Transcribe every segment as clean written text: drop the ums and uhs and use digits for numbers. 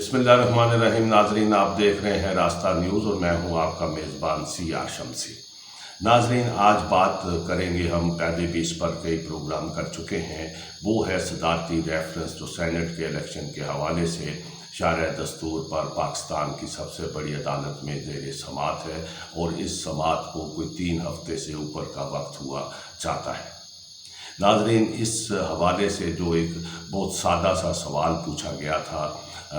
بسم اللہ الرحمن الرحیم. ناظرین، آپ دیکھ رہے ہیں راستہ نیوز اور میں ہوں آپ کا میزبان CR شمسی. ناظرین، آج بات کریں گے، ہم پہلے بھی اس پر کئی پروگرام کر چکے ہیں، وہ ہے صدارتی ریفرنس جو سینٹ کے الیکشن کے حوالے سے شارع دستور پر پاکستان کی سب سے بڑی عدالت میں زیر سماعت ہے، اور اس سماعت کو کوئی 3 ہفتے سے اوپر کا وقت ہوا چاہتا ہے. ناظرین، اس حوالے سے جو ایک بہت سادہ سا سوال پوچھا گیا تھا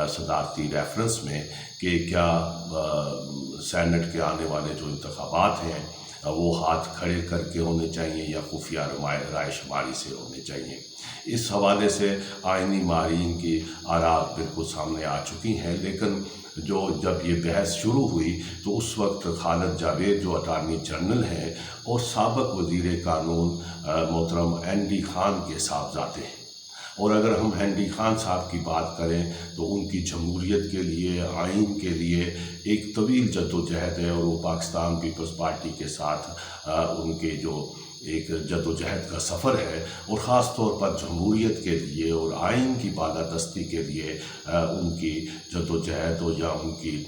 صدارتی ریفرنس میں کہ کیا سینٹ کے آنے والے جو انتخابات ہیں وہ ہاتھ کھڑے کر کے ہونے چاہیے یا خفیہ رائے شماری سے ہونے چاہیے. اس حوالے سے آئینی ماہرین کی آراء بالکل سامنے آ چکی ہیں، لیکن جب یہ بحث شروع ہوئی تو اس وقت خالد جاوید جو اٹارنی جنرل ہیں اور سابق وزیر قانون محترم ND خان کے صاحبزادے ہیں، اور اگر ہم ND خان صاحب کی بات کریں تو ان کی جمہوریت کے لیے، آئین کے لیے ایک طویل جدوجہد ہے، اور وہ پاکستان پیپلز پارٹی کے ساتھ ان کے جو ایک جدوجہد کا سفر ہے، اور خاص طور پر جمہوریت کے لیے اور آئین کی بالادستی کے لیے ان کی جدوجہد یا ان کی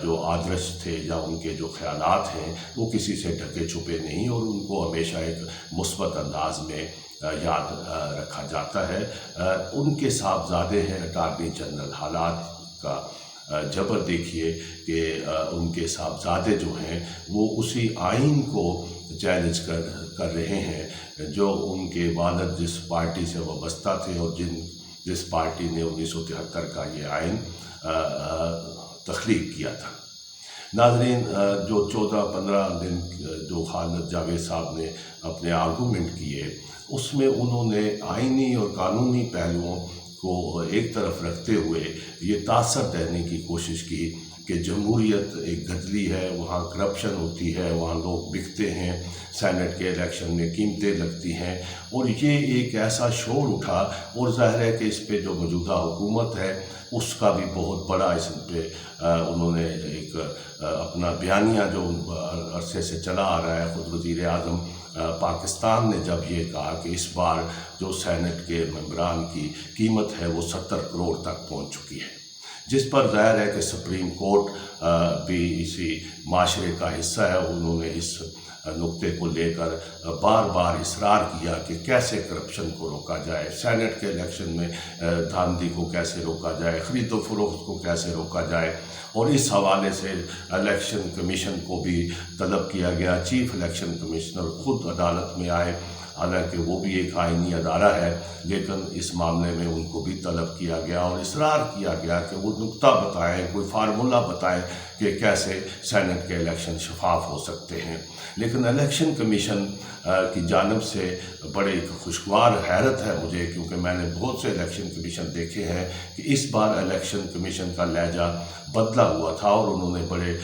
جو آدرش تھے یا ان کے جو خیالات ہیں وہ کسی سے ڈھکے چھپے نہیں، اور ان کو ہمیشہ ایک مثبت انداز میں یاد رکھا جاتا ہے. ان کے صاحبزادے ہیں اٹارنی جنرل. حالات کا جبر دیکھیے کہ ان کے صاحبزادے جو ہیں وہ اسی آئین کو چیلنج کر رہے ہیں جو ان کے والد جس پارٹی سے وابستہ تھے اور جس پارٹی نے 1973 کا یہ آئین تخلیق کیا تھا. ناظرین، جو 14-15 دن جو خالد جاوید صاحب نے اپنے آرگومنٹ کیے، اس میں انہوں نے آئینی اور قانونی پہلوؤں کو ایک طرف رکھتے ہوئے یہ تاثر دینے کی کوشش کی کہ جمہوریت ایک گدلی ہے، وہاں کرپشن ہوتی ہے، وہاں لوگ بکتے ہیں، سینٹ کے الیکشن میں قیمتیں لگتی ہیں، اور یہ ایک ایسا شور اٹھا. اور ظاہر ہے کہ اس پہ جو موجودہ حکومت ہے اس کا بھی بہت بڑا اس پہ انہوں نے ایک اپنا بیانیہ جو عرصے سے چلا آ رہا ہے. خود وزیر اعظم پاکستان نے جب یہ کہا کہ اس بار جو سینٹ کے ممبران کی قیمت ہے وہ 70 کروڑ تک پہنچ چکی ہے، جس پر ظاہر ہے کہ سپریم کورٹ بھی اسی معاشرے کا حصہ ہے. انہوں نے اس نقطے کو لے کر بار بار اصرار کیا کہ کیسے کرپشن کو روکا جائے، سینٹ کے الیکشن میں دھاندلی کو کیسے روکا جائے، خرید و فروخت کو کیسے روکا جائے. اور اس حوالے سے الیکشن کمیشن کو بھی طلب کیا گیا. چیف الیکشن کمشنر خود عدالت میں آئے، حالانکہ وہ بھی ایک آئینی ادارہ ہے، لیکن اس معاملے میں ان کو بھی طلب کیا گیا اور اصرار کیا گیا کہ وہ نقطہ بتائیں، کوئی فارمولہ بتائیں کہ کیسے سینٹ کے الیکشن شفاف ہو سکتے ہیں. لیکن الیکشن کمیشن کی جانب سے بڑے خوشگوار حیرت ہے مجھے، کیونکہ میں نے بہت سے الیکشن کمیشن دیکھے ہیں کہ اس بار الیکشن کمیشن کا لہجہ بدلا ہوا تھا، اور انہوں نے بڑے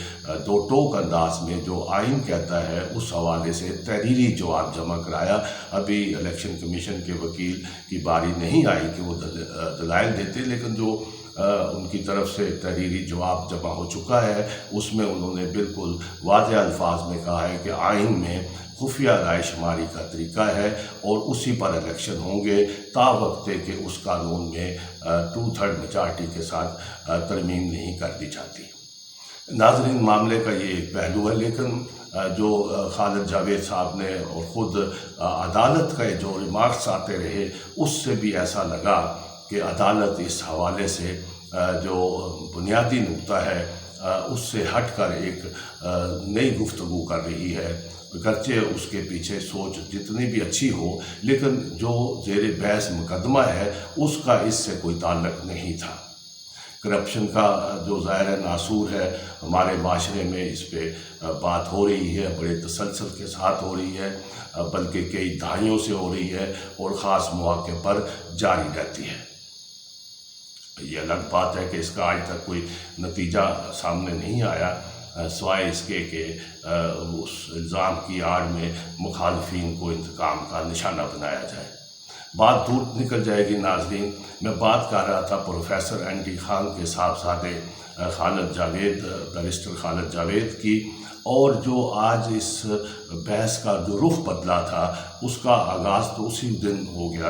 دو ٹوک انداز میں جو آئین کہتا ہے اس حوالے سے تحریری جواب جمع کرایا. ابھی الیکشن کمیشن کے وکیل کی باری نہیں آئی کہ وہ دلائل دیتے، لیکن جو ان کی طرف سے تحریری جواب جمع ہو چکا ہے اس میں انہوں نے بالکل واضح الفاظ میں کہا ہے کہ آئین میں خفیہ رائے شماری کا طریقہ ہے اور اسی پر الیکشن ہوں گے، تا وقت کہ اس قانون میں 2/3 میجارٹی کے ساتھ ترمیم نہیں کر دی جاتی. ناظرین، معاملے کا یہ ایک پہلو ہے، لیکن جو خالد جاوید صاحب نے اور خود عدالت کا جو ریمارکس آتے رہے اس سے بھی ایسا لگا کہ عدالت اس حوالے سے جو بنیادی نقطہ ہے اس سے ہٹ کر ایک نئی گفتگو کر رہی ہے. گرچہ اس کے پیچھے سوچ جتنی بھی اچھی ہو، لیکن جو زیر بحث مقدمہ ہے اس کا اس سے کوئی تعلق نہیں تھا. کرپشن کا جو ظاہر ناصور ہے ہمارے معاشرے میں، اس پہ بات ہو رہی ہے، بڑے تسلسل کے ساتھ ہو رہی ہے، بلکہ کئی دہائیوں سے ہو رہی ہے اور خاص مواقع پر جاری رہتی ہے. یہ الگ بات ہے کہ اس کا آج تک کوئی نتیجہ سامنے نہیں آیا، سوائے اس کے کہ اس الزام کی آڑ میں مخالفین کو انتقام کا نشانہ بنایا جائے. بات دور نکل جائے گی. ناظرین، میں بات کر رہا تھا پروفیسر ND خان کے صاحبزادے خالد جاوید، بیرسٹر خالد جاوید کی، اور جو آج اس بحث کا جو رخ بدلا تھا اس کا آغاز تو اسی دن ہو گیا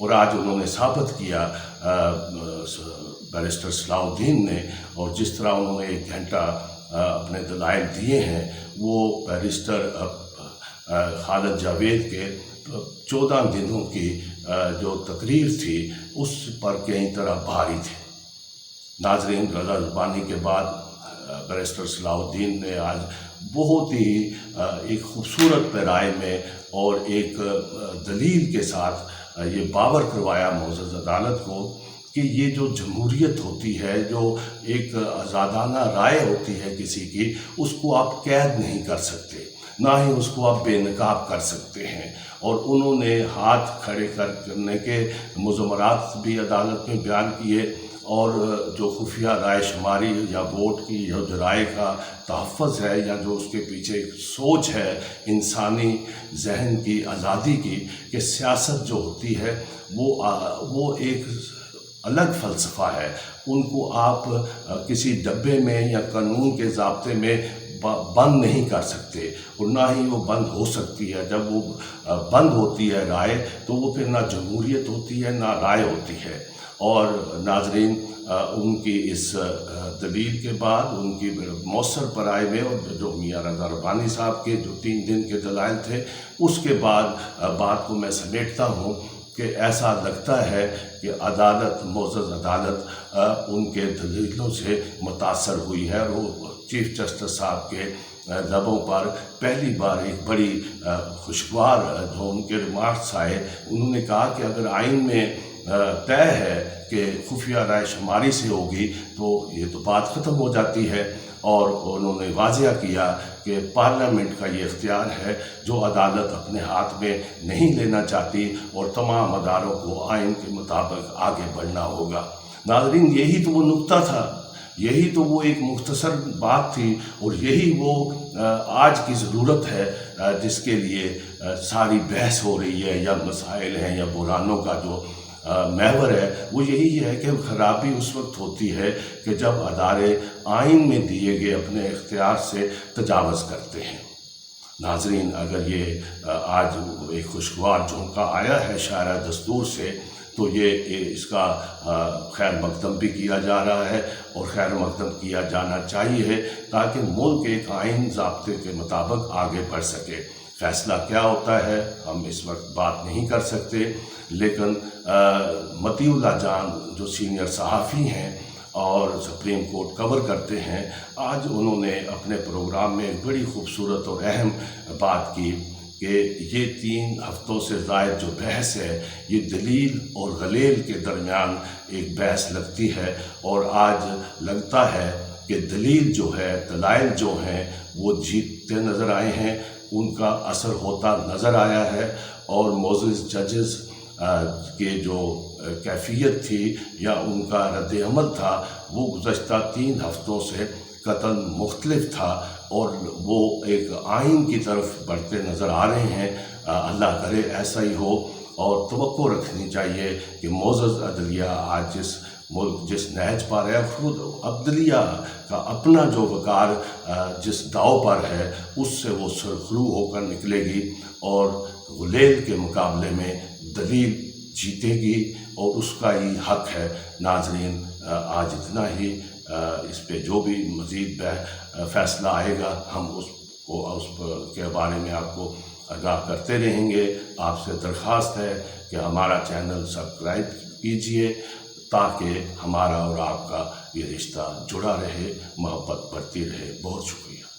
اور آج انہوں نے ثابت کیا بیرسٹر صلاح الدین نے، اور جس طرح انہوں نے 1 گھنٹہ اپنے دلائل دیے ہیں، وہ بیرسٹر خالد جاوید کے 14 دنوں کی جو تقریر تھی اس پر کئی طرح بھاری تھے۔ ناظرین، رضا زبانی کے بعد بیرسٹر صلاح الدین نے آج بہت ہی ایک خوبصورت پیرائی میں اور ایک دلیل کے ساتھ یہ باور کروایا معزز عدالت کو کہ یہ جو جمہوریت ہوتی ہے، جو ایک آزادانہ رائے ہوتی ہے کسی کی، اس کو آپ قید نہیں کر سکتے، نہ ہی اس کو آپ بے نقاب کر سکتے ہیں۔ اور انہوں نے ہاتھ کھڑے کرنے کے مضمرات بھی عدالت میں بیان کیے، اور جو خفیہ رائے شماری یا ووٹ کی جو رائے کا تحفظ ہے، یا جو اس کے پیچھے ایک سوچ ہے انسانی ذہن کی آزادی کی، کہ سیاست جو ہوتی ہے وہ ایک الگ فلسفہ ہے، ان کو آپ کسی ڈبے میں یا قانون کے ضابطے میں بند نہیں کر سکتے، اور نہ ہی وہ بند ہو سکتی ہے۔ جب وہ بند ہوتی ہے رائے، تو وہ پھر نہ جمہوریت ہوتی ہے نہ رائے ہوتی ہے۔ اور ناظرین، ان کی اس دلیل کے بعد، ان کی مؤثر پیرائی میں، اور جو میاں رضا ربانی صاحب کے جو 3 دن کے دلائل تھے، اس کے بعد بات کو میں سمیٹتا ہوں کہ ایسا لگتا ہے کہ عدالت، معزز عدالت ان کے دلیلوں سے متاثر ہوئی ہے، اور وہ چیف جسٹس صاحب کے لبوں پر پہلی بار ایک بڑی خوشگوار جو ان کے ریمارکس آئے، انہوں نے کہا کہ اگر آئین میں طے ہے کہ خفیہ رائے شماری سے ہوگی تو یہ تو بات ختم ہو جاتی ہے، اور انہوں نے واضح کیا کہ پارلیمنٹ کا یہ اختیار ہے جو عدالت اپنے ہاتھ میں نہیں لینا چاہتی، اور تمام اداروں کو آئین کے مطابق آگے بڑھنا ہوگا۔ ناظرین، یہی تو وہ نقطہ تھا، یہی تو وہ ایک مختصر بات تھی، اور یہی وہ آج کی ضرورت ہے جس کے لیے ساری بحث ہو رہی ہے، یا مسائل ہیں یا بحرانوں کا جو محور ہے، وہ یہی ہے کہ خرابی اس وقت ہوتی ہے کہ جب ادارے آئین میں دیے گئے اپنے اختیار سے تجاوز کرتے ہیں۔ ناظرین، اگر یہ آج ایک خوشگوار جھونکا آیا ہے شاعرہ دستور سے، تو یہ اس کا خیر مقدم بھی کیا جا رہا ہے، اور خیر مقدم کیا جانا چاہیے، تاکہ ملک ایک آئین ضابطے کے مطابق آگے بڑھ سکے۔ فیصلہ کیا ہوتا ہے ہم اس وقت بات نہیں کر سکتے، لیکن مطیع اللہ جان جو سینئر صحافی ہیں اور سپریم کورٹ کور کرتے ہیں، آج انہوں نے اپنے پروگرام میں ایک بڑی خوبصورت اور اہم بات کی کہ یہ 3 ہفتوں سے زائد جو بحث ہے، یہ دلیل اور غلیل کے درمیان ایک بحث لگتی ہے، اور آج لگتا ہے کہ دلیل جو ہے، دلائل جو ہیں، وہ جیتتے نظر آئے ہیں، ان کا اثر ہوتا نظر آیا ہے، اور معزز ججز کے جو کیفیت تھی یا ان کا رد عمل تھا، وہ گزشتہ 3 ہفتوں سے قطعاً مختلف تھا، اور وہ ایک آئین کی طرف بڑھتے نظر آ رہے ہیں۔ اللہ کرے ایسا ہی ہو، اور توقع رکھنی چاہیے کہ معزز عدلیہ آج ملک جس نہج پر ہے، خود عدلیہ کا اپنا جو وقار جس داؤ پر ہے، اس سے وہ سرخرو ہو کر نکلے گی، اور غلیل کے مقابلے میں دلیل جیتے گی، اور اس کا ہی حق ہے۔ ناظرین، آج اتنا ہی، اس پہ جو بھی مزید فیصلہ آئے گا، ہم اس کے بارے میں آپ کو آگاہ کرتے رہیں گے۔ آپ سے درخواست ہے کہ ہمارا چینل سبسکرائب کیجئے، تاکہ ہمارا اور آپ کا یہ رشتہ جڑا رہے، محبت بڑھتی رہے۔ بہت شکریہ۔